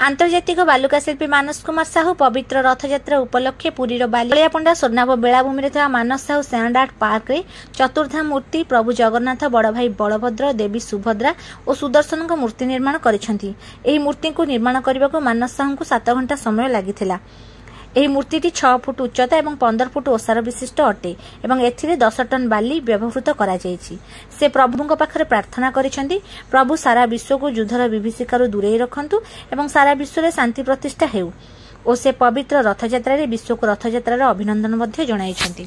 आंतर्जातिक बालुका शिल्पी मानस कुमार साहू पवित्र रथयात्रा उपलक्षे पुरीर बालियापंडा सोनाब बेलाभूमि मानस Sahu sand art park रे चतुर्धा मूर्ति प्रभु जगन्नाथ बड़ भाई बलभद्र देवी सुभद्रा और सुदर्शन मूर्ति निर्माण करिसेंती। एही मूर्ति को निर्माण करने को मानस साहू को 7 घंटा समय लागिथिला। ଏହି ମୂର୍ତ୍ତିଟି 6 ଫୁଟ ଉଚ୍ଚତା ଏବଂ 15 ଫୁଟ ଓସାର ବିଶିଷ୍ଟ ଅଟେ ଏବଂ ଏଥିରେ 10 ଟନ୍ ବାଲି ବ୍ୟବହୃତ କରାଯାଇଛି। ସେ ପ୍ରଭୁଙ୍କ ପାଖରେ ପ୍ରାର୍ଥନା କରିଛନ୍ତି, ପ୍ରଭୁ ସାରା ବିଶ୍ୱକୁ ଯୁଦ୍ଧର ବିଭୀଷିକାରୁ ଦୂରେଇ ରଖନ୍ତୁ ଏବଂ ସାରା ବିଶ୍ୱରେ ଶାନ୍ତି ପ୍ରତିଷ୍ଠା ହେଉ ଓ ସେ ପବିତ୍ର ରଥଯାତ୍ରାରେ ବିଶ୍ୱକୁ ରଥଯାତ୍ରାର ଅଭିନନ୍ଦନ ମଧ୍ୟ ଜଣାଇଛନ୍ତି।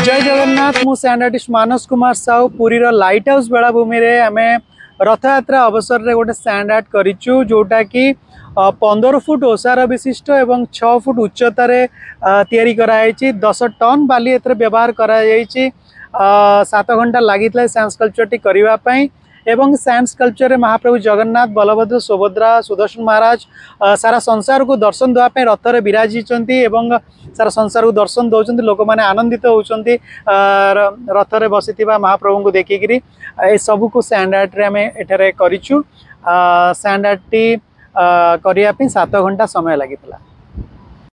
जय जगन्नाथ। मु सैंड आर्टिस्ट मानस कुमार साहू पुरीर लाइट हाउस बेलाभूमि रे आमे रथयात्रा अवसर रे गोटे सैंड आर्ट करिचु जोटा कि 15 फुट ओसार विशिष्ट एवं 6 फुट उच्चतार तैयारी कराई। 10 टन बाली एथरे व्यवहार कराई। 7 घंटा लगी सैंड स्कल्पचर टी करने एवं सैंड स्कल्पचर में महाप्रभु जगन्नाथ बलभद्र सुभद्रा सुदर्शन महाराज सारा संसार को दर्शन देवाई रथरे विराजी सारा संसार को दर्शन दौरान लोक मैंने आनंदित होती रथरे बसी महाप्रभु को देखिकी सबू को सैंड आर्ट आम एठारे करिचु। सैंड आर्ट टी करने 7 घंटा समय लगी।